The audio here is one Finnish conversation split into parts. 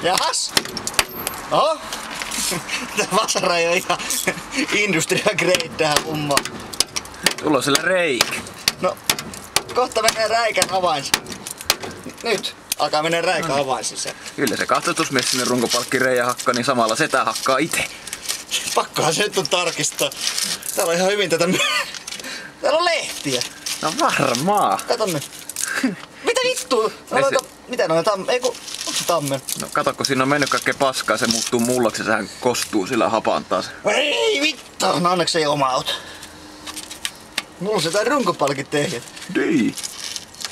Jahas! Oho! Tää vasara ei oo ihan industrial grade tähän hommaan. Tulla on siellä reikä. No, kohta menee räikän avains. Nyt alkaa menee räikän avain sisään. Kyllä se katsotusmies sinne runkopalkkireijä hakkaa, niin samalla setä hakkaa itse. Pakkohan se nyt on tarkistaa. Täällä on ihan hyvin tätä... Täällä on lehtiä. No varmaa. Kato nyt. Mitä vittua? Mitä noin onko se tammen? No kato, kun siinä on mennyt kaikkea paskaa, se muuttuu mulloksi ja sehän kostuu sillä hapantaa se. Ei vittu! No onneksi ei oma auto. Mulla on se tää runkopalkit tehdä. Niin.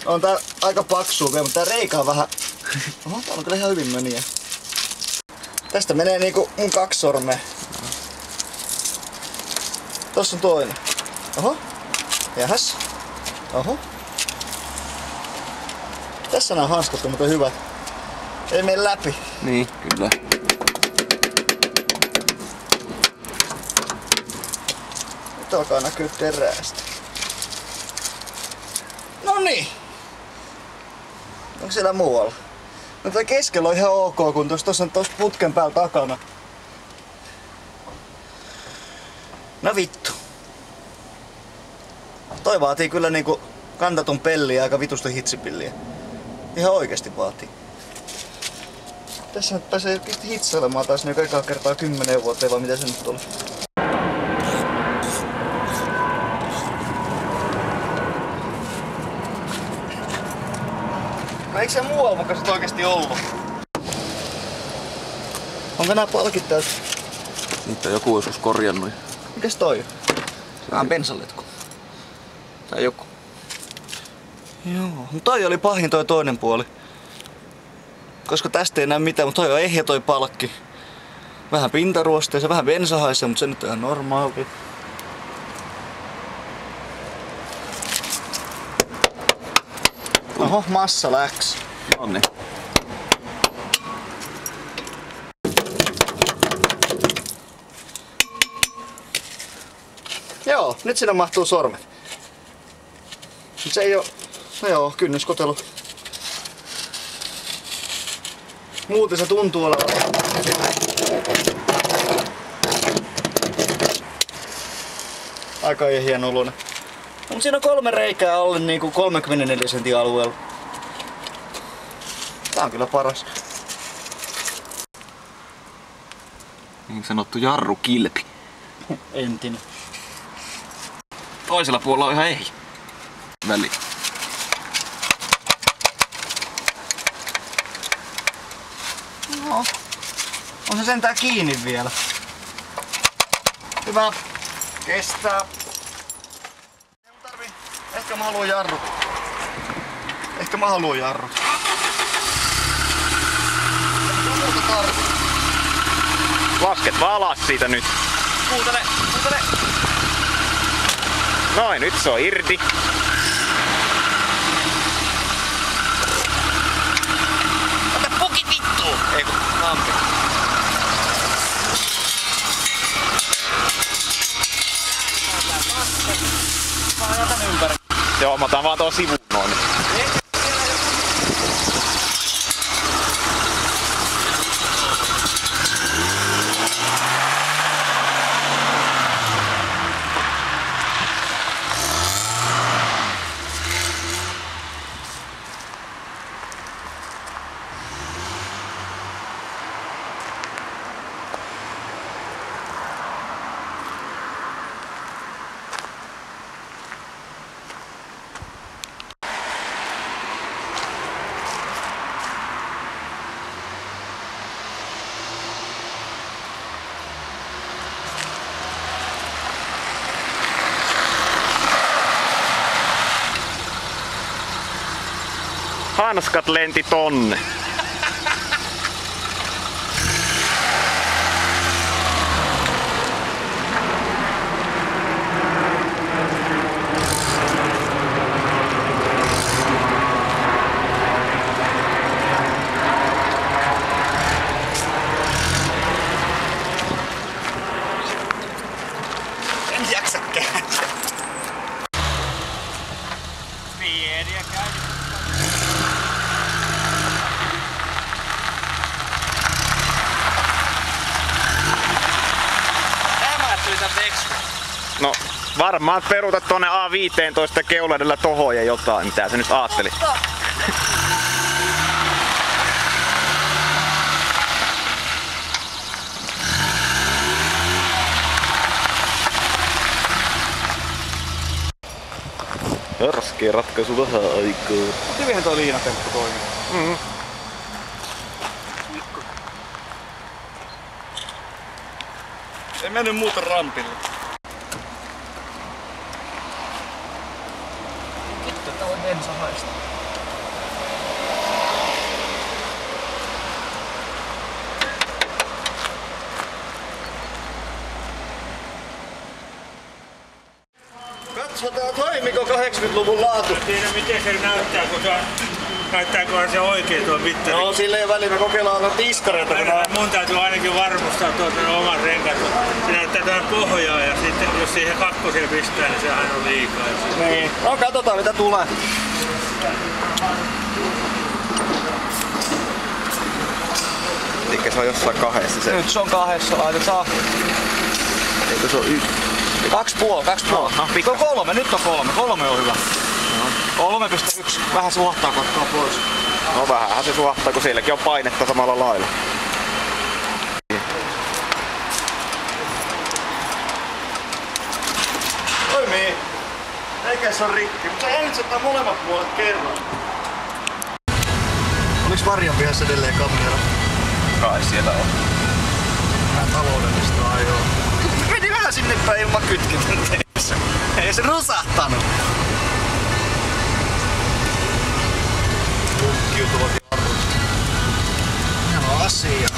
On tää aika paksua vielä, mutta tää reikä on vähän... Oho, tää on kyllä ihan hyvin meniä. Tästä menee niinku mun 2 sormea. Tossa on toinen. Oho. Jahas. Oho. Tässä nää hanskat on muuten hyvät. Ei mene läpi. Niin, kyllä. Nyt alkaa näkyä teräästä. Noniin! Onko siellä muualla? No tää keskellä on ihan ok, kun tossa on tossa putken päällä takana. No vittu. Toi vaatii kyllä niinku kantatun pelliä aika vitusta hitsipilliä. Ihan oikeesti vaatii. Tässä nyt pääsee pisti hitsailemaan taas niinku ekaa kertaa 10 vuoteen, vai mitä se nyt oli. No eikö se muualla mukaan sit oikeesti ollut? Onko nää palkit täältä? Niitä on joku joskus korjannut. Mikäs toi on? Tää on bensaletku. Tai joku. Joo, mutta toi oli pahin toi toinen puoli. Koska tästä ei näy mitään, mutta toi on ehjä toi palkki. Vähän pintaruosteessa, vähän bensahaisee, mutta se nyt on ihan normaali. Oho, massa läks. Nonni. Joo, nyt sinne mahtuu sormet. Se ei oo... No joo, kynnyskotelu. Muuten se tuntuu olevan. Aika hieno oloinen. Mut siinä on 3 reikää alle niinku 34 sentin alueella. Tää on kyllä paras. Niin sanottu jarrukilpi. Entinen. Toisella puolella on ihan ehjä. Väli. No, on se sentään kiinni vielä. Hyvä. Kestää. Ei mun tarvii. Ehkä mä haluan jarrut. Muuta tarvii. Lasket vaan alas siitä nyt. Kuuntele. Noin, nyt se on irti. Ota pukit vittuun! Ei kun nampi. Mä ajan tän ympäri. Joo, mä otan vaan tuon sivun noin. Hanskat lenti tonne. En jaksa kääntää. Pieniä käy. Varmaan peruutat tonne A15 keuladella tohon ja jotain, mitä se nyt ajatteli. Härskiä ratkaisu vähän aikaa. Hyvinhän toi liinatemppu toimii. Mm. Ei mennyt muuta rampille. Vittu, tää on bensa haista. Katsotaan toimiko 80-luvun laatu. Tiedä miten se näyttää, kun se näyttääköhän se oikein tuo mittari. No silleen väliin me kokeillaan noita iskareita. Mun täytyy ainakin varmistaa tuota oman renkaan. Se näyttää tämän pohjaa ja sitten jos siihen kakkoseen pistää, niin sehän on liikaa. Niin. No katsotaan mitä tulee. Elikkä se on jossain kahdessa se. Nyt se on kahdessa, laitetaan. Eikö se on yksi? 2,5. No, No, 3, nyt on 3. 3 on hyvä. 3,1. Vähän suhtaa katsoa pois. No vähänhän se suhtaa, kun sielläkin on painetta samalla lailla. Toimii. Eikä se on rikki, mutta se ensitään molemmat puolet kerran. Oliks Varjan pihassa edelleen kamera? Kai siellä on. Vähän taloudellista ajoo. Meni vähän sinne päin ilman kytkintä. Ei se rusahtanut. Lukkiutuvat jarrut. Hieno asia.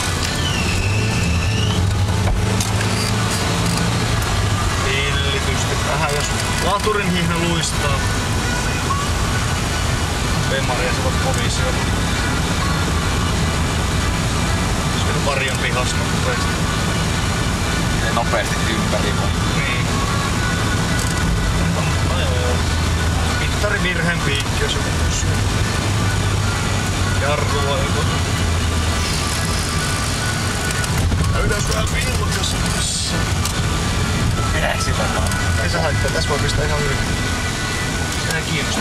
Pillitysti. Vähän jos laturin hihna luistaa. Vemmaria se voit komissio. Se on Varjan pihassa nopeasti. Ne nopeasti ympäri. Niin. No joo. Mittari virheen piikki, jos joku kysyy. Jarrua joku. Ylös vähän pillut, jos missä. Ei sitä vaan. Ei se haittaa, tässä voi pistää ihan hyvin. Ei kiinnosta.